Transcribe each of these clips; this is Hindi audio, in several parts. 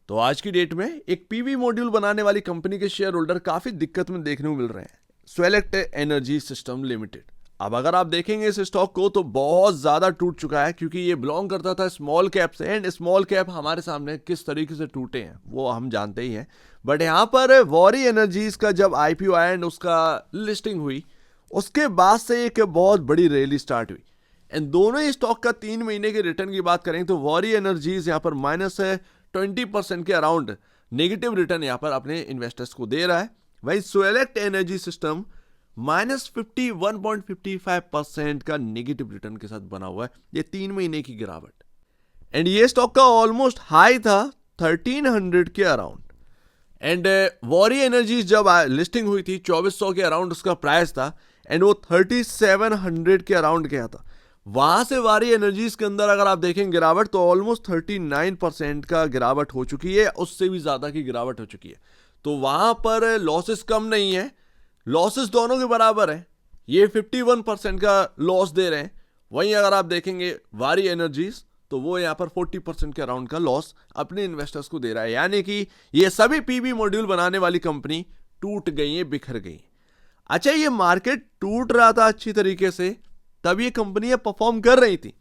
तो आज की डेट में एक पीवी मॉड्यूल बनाने वाली कंपनी के शेयर होल्डर काफी दिक्कत में देखने को मिल रहे हैं, स्वेलेक्ट एनर्जी सिस्टम लिमिटेड। अब अगर आप देखेंगे इस स्टॉक को तो बहुत ज्यादा टूट चुका है, क्योंकि ये बिलोंग करता था स्मॉल कैप से, एंड स्मॉल कैप हमारे सामने किस तरीके से टूटे हैं वो हम जानते ही हैं। बट यहाँ पर वॉरी एनर्जीज का जब आईपीओ आया एंड उसका लिस्टिंग हुई, उसके बाद से एक बहुत बड़ी रैली स्टार्ट हुई। एंड दोनों ही स्टॉक का 3 महीने के रिटर्न की बात करें तो वॉरी एनर्जीज यहाँ पर -20% के अराउंड नेगेटिव रिटर्न यहाँ पर अपने इन्वेस्टर्स को दे रहा है। वही स्वेलेक्ट एनर्जी सिस्टम -51.55% का नेगेटिव रिटर्न के साथ बना हुआ है। ये 3 महीने की गिरावट, एंड ये स्टॉक का ऑलमोस्ट हाई था 1300 के अराउंड। एंड वॉरी एनर्जी जब लिस्टिंग हुई थी 2400 के अराउंड उसका प्राइस था, एंड वो 3700 के अराउंड गया था। वहां से वॉरी एनर्जीज के अंदर अगर आप देखें गिरावट तो ऑलमोस्ट 39% का गिरावट हो चुकी है, उससे भी ज्यादा की गिरावट हो चुकी है। तो वहां पर लॉसेस कम नहीं है, लॉसेस दोनों के बराबर है। ये 51% का लॉस दे रहे हैं, वहीं अगर आप देखेंगे वॉरी एनर्जीज तो वो यहाँ पर 40% के अराउंड का लॉस अपने इन्वेस्टर्स को दे रहा है। यानी कि ये सभी पीवी मॉड्यूल बनाने वाली कंपनी टूट गई है, बिखर गई। अच्छा, ये मार्केट टूट रहा था अच्छी तरीके से, तब ये कंपनियां परफॉर्म कर रही थी।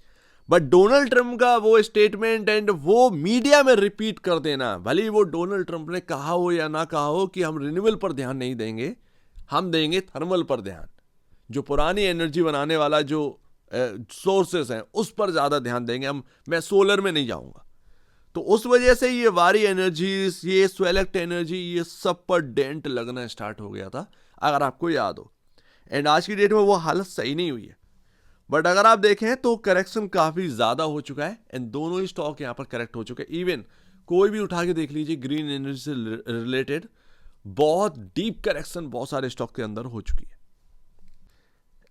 बट डोनाल्ड ट्रंप का वो स्टेटमेंट एंड वो मीडिया में रिपीट कर देना, भले ही वो डोनाल्ड ट्रंप ने कहा हो या ना कहा हो कि हम रिन्यूएबल पर ध्यान नहीं देंगे, हम देंगे थर्मल पर ध्यान, जो पुरानी एनर्जी बनाने वाला जो सोर्सेस हैं उस पर ज्यादा ध्यान देंगे मैं सोलर में नहीं जाऊंगा। तो उस वजह से ये वॉरी एनर्जीज, ये स्वेलेक्ट एनर्जी, ये सब पर डेंट लगना स्टार्ट हो गया था, अगर आपको याद हो। एंड आज की डेट में वो हालत सही नहीं हुई है। बट अगर आप देखें तो करेक्शन काफी ज्यादा हो चुका है, एंड दोनों ही स्टॉक यहां पर करेक्ट हो चुके हैं। इवन कोई भी उठा के देख लीजिए ग्रीन एनर्जी से रिलेटेड बहुत डीप करेक्शन बहुत सारे स्टॉक के अंदर हो चुकी है।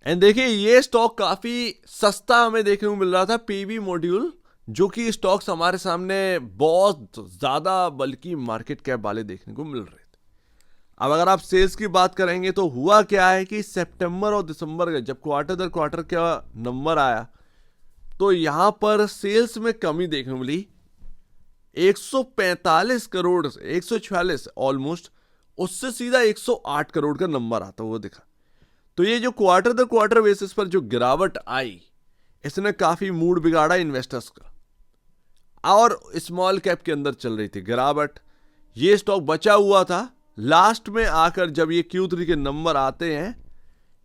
एंड देखिए ये स्टॉक काफी सस्ता हमें देखने को मिल रहा था, पीवी मॉड्यूल, जो कि स्टॉक्स हमारे सामने बहुत ज्यादा बल्कि मार्केट कैप वाले देखने को मिल रहे थे। अब अगर आप सेल्स की बात करेंगे तो हुआ क्या है कि सितंबर और दिसंबर का जब क्वार्टर दर क्वार्टर का नंबर आया तो यहां पर सेल्स में कमी देखने को मिली 145 करोड़ से 146 ऑलमोस्ट, उससे सीधा 108 करोड़ का नंबर आता हुआ दिखा। तो ये जो क्वार्टर दर क्वार्टर बेसिस पर जो गिरावट आई, इसने काफी मूड बिगाड़ा इन्वेस्टर्स का, और स्मॉल कैप के अंदर चल रही थी गिरावट। ये स्टॉक बचा हुआ था, लास्ट में आकर जब ये Q3 के नंबर आते हैं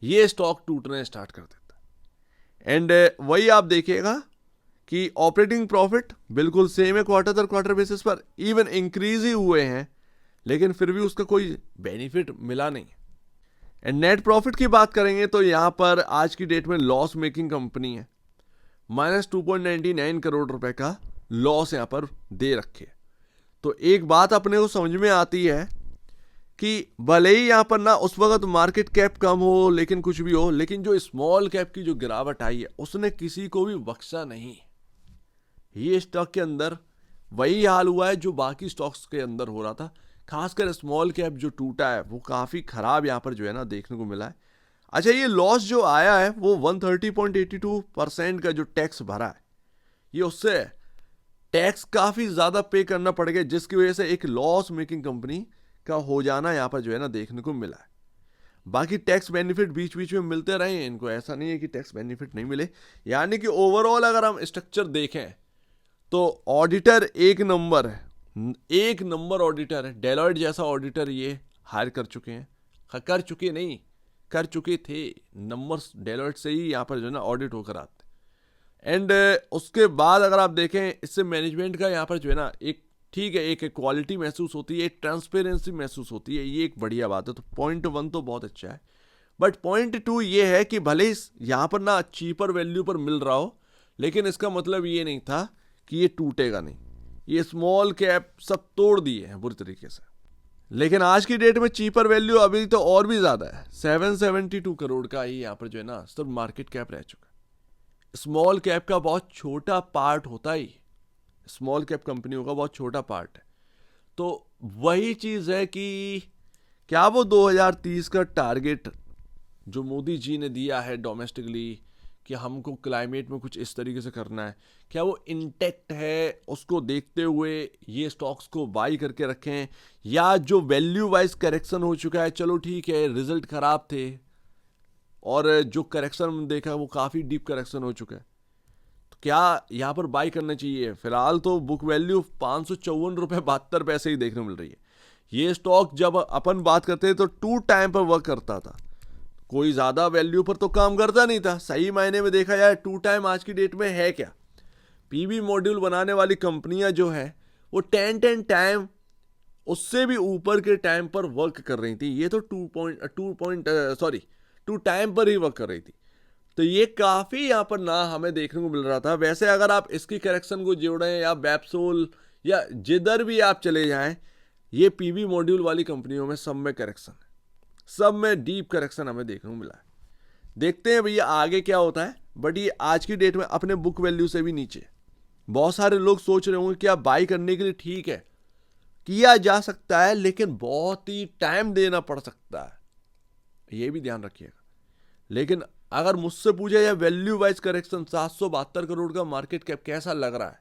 ये स्टॉक टूटने स्टार्ट कर देता है। एंड वही आप देखिएगा कि ऑपरेटिंग प्रॉफिट बिल्कुल सेम है क्वार्टर दर क्वार्टर बेसिस पर, इवन इंक्रीज ही हुए हैं, लेकिन फिर भी उसका कोई बेनिफिट मिला नहीं। एंड नेट प्रॉफिट की बात करेंगे तो यहां पर आज की डेट में लॉस मेकिंग कंपनी है, -2.99 करोड़ रुपए का लॉस यहां पर दे रखे। तो एक बात अपने को समझ में आती है कि भले ही यहां पर ना उस वक्त मार्केट कैप कम हो, लेकिन कुछ भी हो, लेकिन जो स्मॉल कैप की जो गिरावट आई है उसने किसी को भी बख्शा नहीं। ये स्टॉक के अंदर वही हाल हुआ है जो बाकी स्टॉक्स के अंदर हो रहा था, खासकर स्मॉल कैप जो टूटा है वो काफी खराब यहां पर जो है ना देखने को मिला है। अच्छा, ये लॉस जो आया है वो 130.82% का जो टैक्स भरा है, ये उससे टैक्स काफी ज्यादा पे करना पड़ गया, जिसकी वजह से एक लॉस मेकिंग कंपनी का हो जाना यहां पर जो है ना देखने को मिला है। बाकी टैक्स बेनिफिट बीच बीच में मिलते रहे हैं इनको, ऐसा नहीं है कि टैक्स बेनिफिट नहीं मिले। यानी कि ओवरऑल अगर हम स्ट्रक्चर देखें तो ऑडिटर एक नंबर है, एक नंबर ऑडिटर है। डेलॉयट जैसा ऑडिटर ये हायर कर चुके हैं, कर चुके नहीं, कर चुके थे। नंबर्स डेलॉयट से ही यहाँ पर जो है ना ऑडिट होकर आते। एंड उसके बाद अगर आप देखें इससे मैनेजमेंट का यहाँ पर जो है ना एक ठीक है, एक क्वालिटी महसूस होती है, एक ट्रांसपेरेंसी महसूस होती है, ये एक बढ़िया बात है। तो पॉइंट 1 तो बहुत अच्छा है, बट पॉइंट 2 ये है कि भले यहाँ पर ना चीपर वैल्यू पर मिल रहा हो, लेकिन इसका मतलब ये नहीं था कि ये टूटेगा नहीं। ये स्मॉल कैप सब तोड़ दिए हैं बुरी तरीके से, लेकिन आज की डेट में चीपर वैल्यू अभी तो और भी ज्यादा है, 772 करोड़ का ही यहाँ पर जो है ना सिर्फ मार्केट कैप रह चुका है। स्मॉल कैप का बहुत छोटा पार्ट होता ही, स्मॉल कैप कंपनियों का बहुत छोटा पार्ट है। तो वही चीज है कि क्या वो 2030 का टारगेट जो मोदी जी ने दिया है डोमेस्टिकली कि हमको क्लाइमेट में कुछ इस तरीके से करना है, क्या वो इंटेक्ट है, उसको देखते हुए ये स्टॉक्स को बाई करके रखें, या जो वैल्यू वाइज करेक्शन हो चुका है, चलो ठीक है रिजल्ट खराब थे और जो करेक्शन देखा वो काफ़ी डीप करेक्शन हो चुका है, तो क्या यहाँ पर बाई करना चाहिए? फिलहाल तो बुक वैल्यू 554 रुपये 72 पैसे ही देखने मिल रही है। ये स्टॉक जब अपन बात करते हैं तो 2 टाइम पर वर्क करता था, कोई ज़्यादा वैल्यू पर तो काम करता नहीं था। सही मायने में देखा जाए 2 टाइम आज की डेट में है क्या? पीवी मॉड्यूल बनाने वाली कंपनियां जो है वो 10 टाइम उससे भी ऊपर के टाइम पर वर्क कर रही थी। ये तो 2 टाइम पर ही वर्क कर रही थी, तो ये काफ़ी यहाँ पर ना हमें देखने को मिल रहा था। वैसे अगर आप इसकी करेक्शन को जोड़ें या बैप्सोल या जिधर भी आप चले जाएं, ये पीवी मॉड्यूल वाली कंपनियों में सब में करेक्शन है, सब में डीप करेक्शन हमें देखने को मिला है। देखते हैं भैया आगे क्या होता है, बट ये आज की डेट में अपने बुक वैल्यू से भी नीचे। बहुत सारे लोग सोच रहे होंगे कि आप बाई करने के लिए ठीक है, किया जा सकता है, लेकिन बहुत ही टाइम देना पड़ सकता है, ये भी ध्यान रखिएगा। लेकिन अगर मुझसे पूछा जाए वैल्यू वाइज करेक्शन 772 करोड़ का मार्केट कैप कैसा लग रहा है,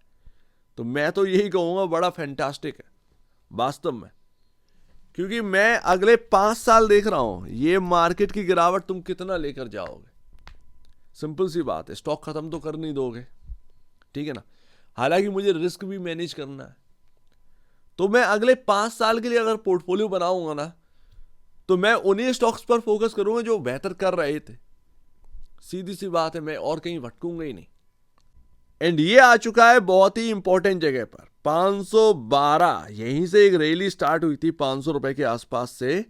तो मैं तो यही कहूँगा बड़ा फैंटास्टिक है वास्तव में, क्योंकि मैं अगले 5 साल देख रहा हूं ये मार्केट की गिरावट तुम कितना लेकर जाओगे। सिंपल सी बात है, स्टॉक खत्म तो कर नहीं दोगे, ठीक है ना। हालांकि मुझे रिस्क भी मैनेज करना है, तो मैं अगले 5 साल के लिए अगर पोर्टफोलियो बनाऊंगा ना, तो मैं उन्हीं स्टॉक्स पर फोकस करूंगा जो बेहतर कर रहे थे। सीधी सी बात है, मैं और कहीं भटकूंगा ही नहीं। एंड ये आ चुका है बहुत ही इंपॉर्टेंट जगह पर 512, यहीं से एक रैली स्टार्ट हुई थी 500 रुपए के आसपास से,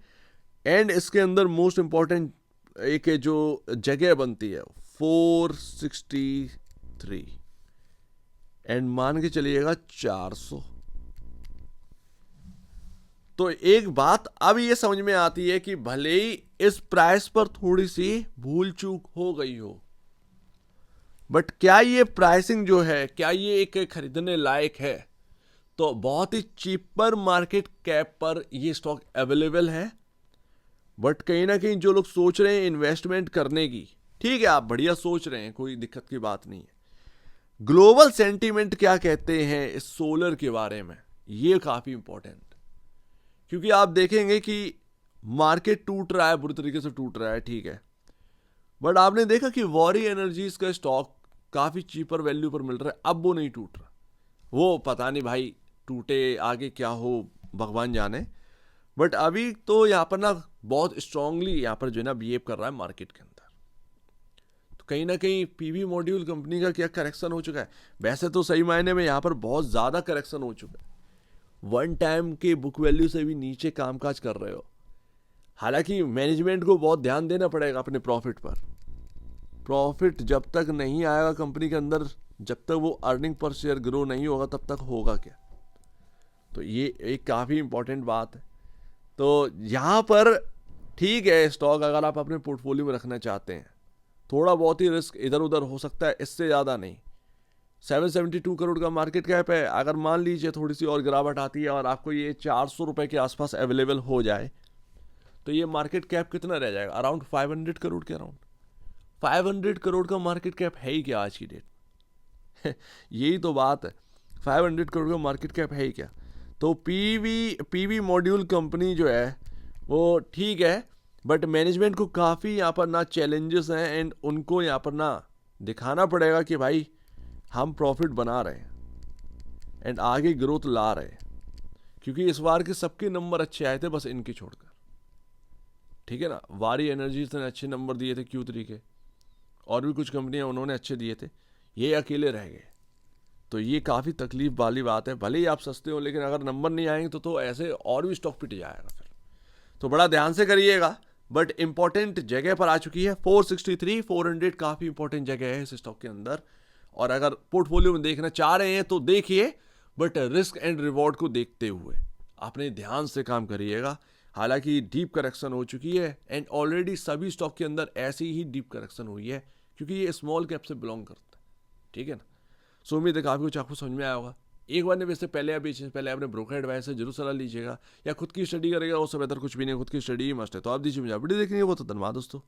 एंड इसके अंदर मोस्ट इंपॉर्टेंट एक जो जगह बनती है 463, एंड मान के चलिएगा 400। तो एक बात अब ये समझ में आती है कि भले ही इस प्राइस पर थोड़ी सी भूल चूक हो गई हो, बट क्या ये प्राइसिंग जो है, क्या ये एक खरीदने लायक है? तो बहुत ही चीपर मार्केट कैप पर ये स्टॉक अवेलेबल है। बट कहीं ना कहीं जो लोग सोच रहे हैं इन्वेस्टमेंट करने की, ठीक है आप बढ़िया सोच रहे हैं, कोई दिक्कत की बात नहीं है। ग्लोबल सेंटीमेंट क्या कहते हैं इस सोलर के बारे में, ये काफी इंपॉर्टेंट, क्योंकि आप देखेंगे कि मार्केट टूट रहा है, बुरी तरीके से टूट रहा है, ठीक है, बट आपने देखा कि वॉरी एनर्जीज का स्टॉक काफी चीपर वैल्यू पर मिल रहा है, अब वो नहीं टूट रहा। वो पता नहीं भाई टूटे आगे क्या हो भगवान जाने, बट अभी तो यहाँ पर ना बहुत स्ट्रांगली यहाँ पर जो है ना बिहेव कर रहा है मार्केट के अंदर। तो कहीं ना कहीं पीवी मॉड्यूल कंपनी का क्या करेक्शन हो चुका है, वैसे तो सही मायने में यहाँ पर बहुत ज़्यादा करेक्शन हो चुका है, 1 टाइम के बुक वैल्यू से भी नीचे कामकाज कर रहे हो। हालांकि मैनेजमेंट को बहुत ध्यान देना पड़ेगा अपने प्रॉफिट पर। प्रॉफिट जब तक नहीं आएगा कंपनी के अंदर, जब तक वो अर्निंग पर शेयर ग्रो नहीं होगा, तब तक होगा क्या? तो ये एक काफ़ी इंपॉर्टेंट बात है। तो यहाँ पर ठीक है, स्टॉक अगर आप अपने पोर्टफोलियो में रखना चाहते हैं, थोड़ा बहुत ही रिस्क इधर उधर हो सकता है, इससे ज़्यादा नहीं। 772 करोड़ का मार्केट कैप है, अगर मान लीजिए थोड़ी सी और गिरावट आती है और आपको ये 400 रुपये के आसपास अवेलेबल हो जाए, तो ये मार्केट कैप कितना रह जाएगा? अराउंड 500 करोड़ के अराउंड। 500 करोड़ का मार्केट कैप है ही क्या आज की डेट यही तो बात है, 500 करोड़ का मार्केट कैप है ही क्या? तो पीवी मॉड्यूल कंपनी जो है वो ठीक है, बट मैनेजमेंट को काफ़ी यहाँ पर ना चैलेंजेस हैं, एंड उनको यहाँ पर ना दिखाना पड़ेगा कि भाई हम प्रॉफिट बना रहे हैं एंड आगे ग्रोथ ला रहे हैं, क्योंकि इस बार के सबके नंबर अच्छे आए थे बस इनके छोड़कर, ठीक है ना। वारी एनर्जीज ने अच्छे नंबर दिए थे Q3 के, और भी कुछ कंपनियां उन्होंने अच्छे दिए थे, ये अकेले रह गए। तो ये काफ़ी तकलीफ वाली बात है, भले ही आप सस्ते हो, लेकिन अगर नंबर नहीं आएंगे तो ऐसे और भी स्टॉक पिट जाएगा फिर। तो बड़ा ध्यान से करिएगा, बट इंपॉर्टेंट जगह पर आ चुकी है 463, 400 काफ़ी इंपॉर्टेंट जगह है इस स्टॉक के अंदर। और अगर पोर्टफोलियो में देखना चाह रहे हैं तो देखिए, बट रिस्क एंड रिवॉर्ड को देखते हुए आपने ध्यान से काम करिएगा। हालांकि डीप करेक्शन हो चुकी है, एंड ऑलरेडी सभी स्टॉक के अंदर ऐसी ही डीप करेक्शन हुई है, क्योंकि ये स्मॉल कैप से बिलोंग करता है, ठीक है ना। सो उम्मीद है काफ़ी कुछ आपको समझ में आया होगा। एक बार निवेश से पहले या बेचने से पहले अपने ब्रोकर एडवाइस से जरूर सलाह लीजिएगा, या खुद की स्टडी करेगा, उससे बेहतर कुछ भी नहीं, खुद की स्टडी ही मस्ट है। तो आप दीजिए मुझे वीडियो देखनी है वो, तो धन्यवाद दोस्तों।